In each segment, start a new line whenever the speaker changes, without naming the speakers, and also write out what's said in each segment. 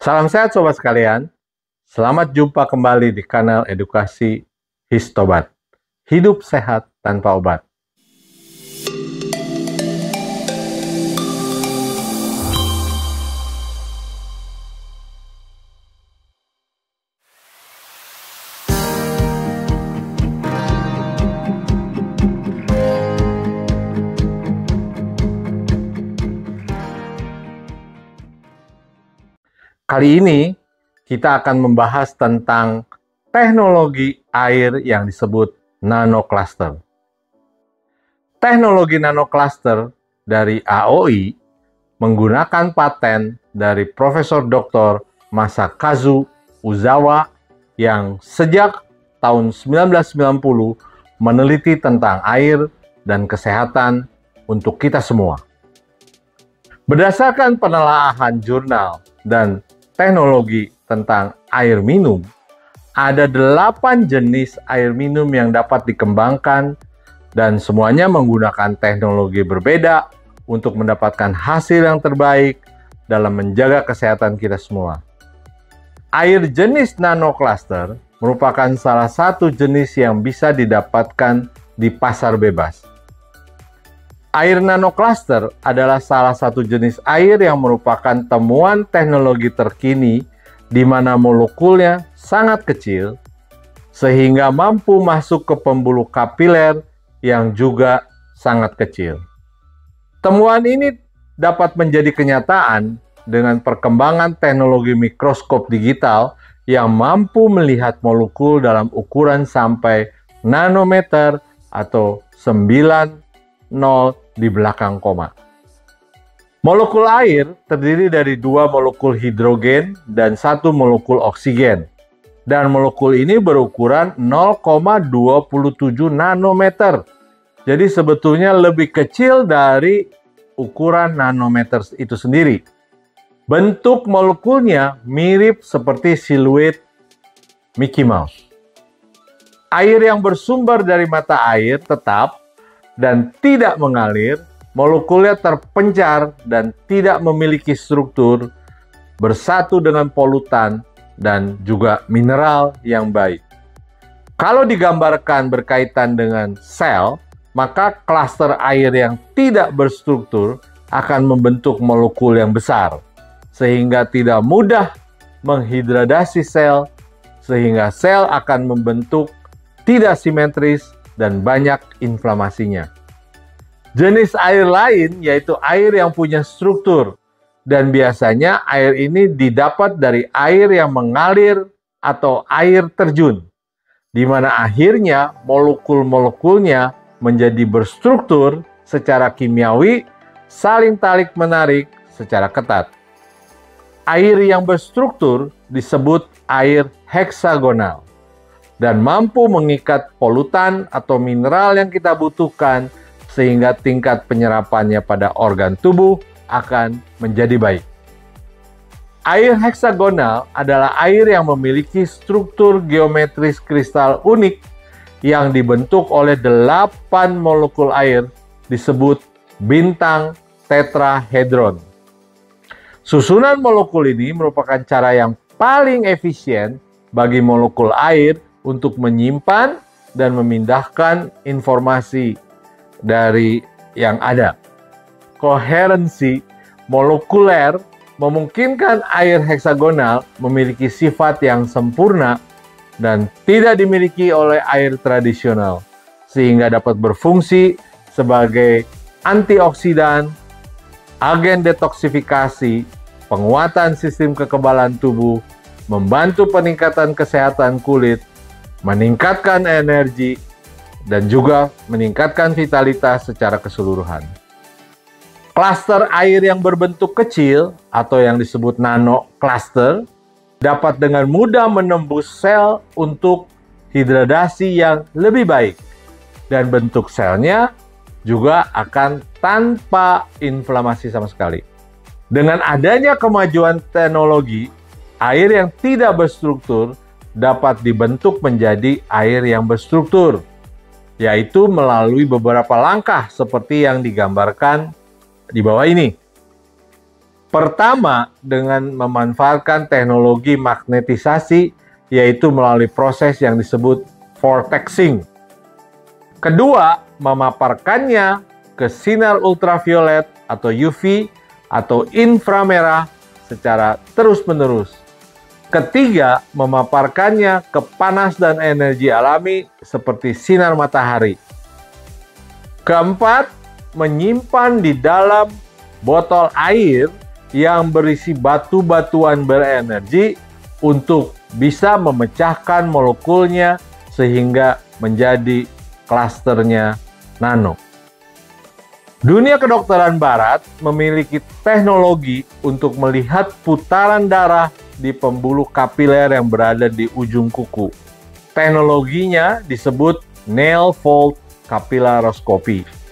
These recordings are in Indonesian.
Salam sehat sobat sekalian. Selamat jumpa kembali di kanal edukasi Histobat. Hidup sehat tanpa obat. Kali ini kita akan membahas tentang teknologi air yang disebut nanocluster. Teknologi nanocluster dari AOI menggunakan paten dari Profesor Dr. Masakazu Uzawa yang sejak tahun 1990 meneliti tentang air dan kesehatan untuk kita semua. Berdasarkan penelaahan jurnal dan teknologi tentang air minum, ada 8 jenis air minum yang dapat dikembangkan dan semuanya menggunakan teknologi berbeda untuk mendapatkan hasil yang terbaik dalam menjaga kesehatan kita semua. Air jenis nanocluster merupakan salah satu jenis yang bisa didapatkan di pasar bebas. Air nanocluster adalah salah satu jenis air yang merupakan temuan teknologi terkini di mana molekulnya sangat kecil sehingga mampu masuk ke pembuluh kapiler yang juga sangat kecil. Temuan ini dapat menjadi kenyataan dengan perkembangan teknologi mikroskop digital yang mampu melihat molekul dalam ukuran sampai nanometer atau 9 di belakang koma. Molekul air terdiri dari 2 molekul hidrogen dan 1 molekul oksigen. Dan molekul ini berukuran 0,27 nanometer. Jadi sebetulnya lebih kecil dari ukuran nanometer itu sendiri. Bentuk molekulnya mirip seperti siluet Mickey Mouse. Air yang bersumber dari mata air tetap dan tidak mengalir, molekulnya terpencar dan tidak memiliki struktur, bersatu dengan polutan dan juga mineral yang baik. Kalau digambarkan berkaitan dengan sel, maka klaster air yang tidak berstruktur akan membentuk molekul yang besar, sehingga tidak mudah menghidratasi sel, sehingga sel akan membentuk tidak simetris dan banyak inflamasinya. Jenis air lain yaitu air yang punya struktur, dan biasanya air ini didapat dari air yang mengalir atau air terjun, di mana akhirnya molekul-molekulnya menjadi berstruktur secara kimiawi, saling tarik-menarik secara ketat. Air yang berstruktur disebut air heksagonal dan mampu mengikat polutan atau mineral yang kita butuhkan sehingga tingkat penyerapannya pada organ tubuh akan menjadi baik. Air heksagonal adalah air yang memiliki struktur geometris kristal unik yang dibentuk oleh 8 molekul air disebut bintang tetrahedron. Susunan molekul ini merupakan cara yang paling efisien bagi molekul air untuk menyimpan dan memindahkan informasi dari yang ada. Koherensi molekuler memungkinkan air heksagonal memiliki sifat yang sempurna dan tidak dimiliki oleh air tradisional, sehingga dapat berfungsi sebagai antioksidan, agen detoksifikasi, penguatan sistem kekebalan tubuh, membantu peningkatan kesehatan kulit, meningkatkan energi, dan juga meningkatkan vitalitas secara keseluruhan. Klaster air yang berbentuk kecil atau yang disebut nanocluster dapat dengan mudah menembus sel untuk hidratasi yang lebih baik, dan bentuk selnya juga akan tanpa inflamasi sama sekali. Dengan adanya kemajuan teknologi, air yang tidak berstruktur dapat dibentuk menjadi air yang berstruktur, yaitu melalui beberapa langkah seperti yang digambarkan di bawah ini. Pertama, dengan memanfaatkan teknologi magnetisasi, yaitu melalui proses yang disebut vortexing. Kedua, memaparkannya ke sinar ultraviolet atau UV atau inframerah secara terus-menerus. Ketiga, memaparkannya ke panas dan energi alami seperti sinar matahari. Keempat, menyimpan di dalam botol air yang berisi batu-batuan berenergi untuk bisa memecahkan molekulnya sehingga menjadi klasternya nano. Dunia kedokteran barat memiliki teknologi untuk melihat putaran darah di pembuluh kapiler yang berada di ujung kuku. Teknologinya disebut nail fold capillaroscopy.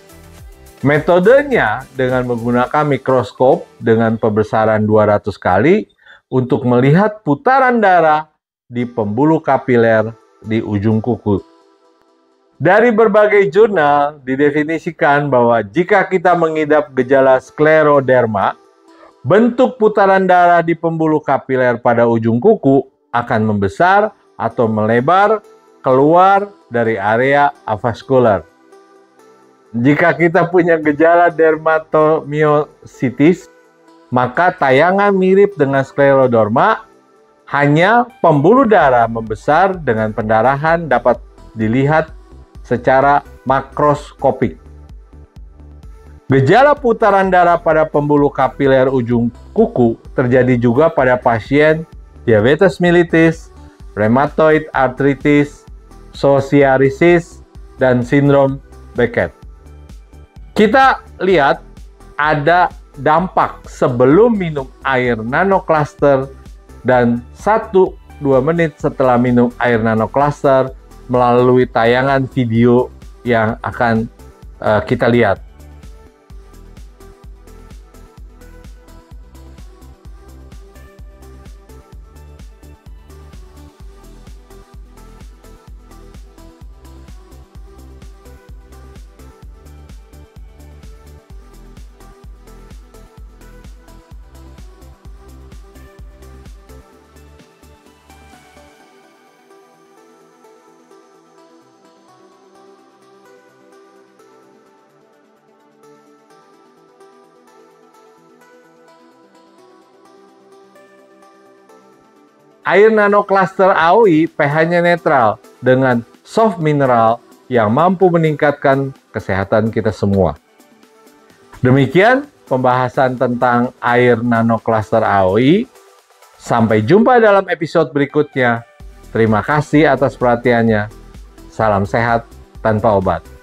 Metodenya dengan menggunakan mikroskop dengan pembesaran 200 kali untuk melihat putaran darah di pembuluh kapiler di ujung kuku. Dari berbagai jurnal didefinisikan bahwa jika kita mengidap gejala skleroderma, bentuk putaran darah di pembuluh kapiler pada ujung kuku akan membesar atau melebar keluar dari area avaskular. Jika kita punya gejala dermatomyositis, maka tayangan mirip dengan skleroderma, hanya pembuluh darah membesar dengan pendarahan dapat dilihat secara makroskopik. Gejala putaran darah pada pembuluh kapiler ujung kuku terjadi juga pada pasien diabetes mellitus, rheumatoid arthritis, psoriasis, dan sindrom Beckett. Kita lihat ada dampak sebelum minum air nanocluster dan 1-2 menit setelah minum air nanocluster melalui tayangan video yang akan kita lihat. Air nanocluster AOI pH-nya netral dengan soft mineral yang mampu meningkatkan kesehatan kita semua. Demikian pembahasan tentang air nanocluster AOI. Sampai jumpa dalam episode berikutnya. Terima kasih atas perhatiannya. Salam sehat tanpa obat.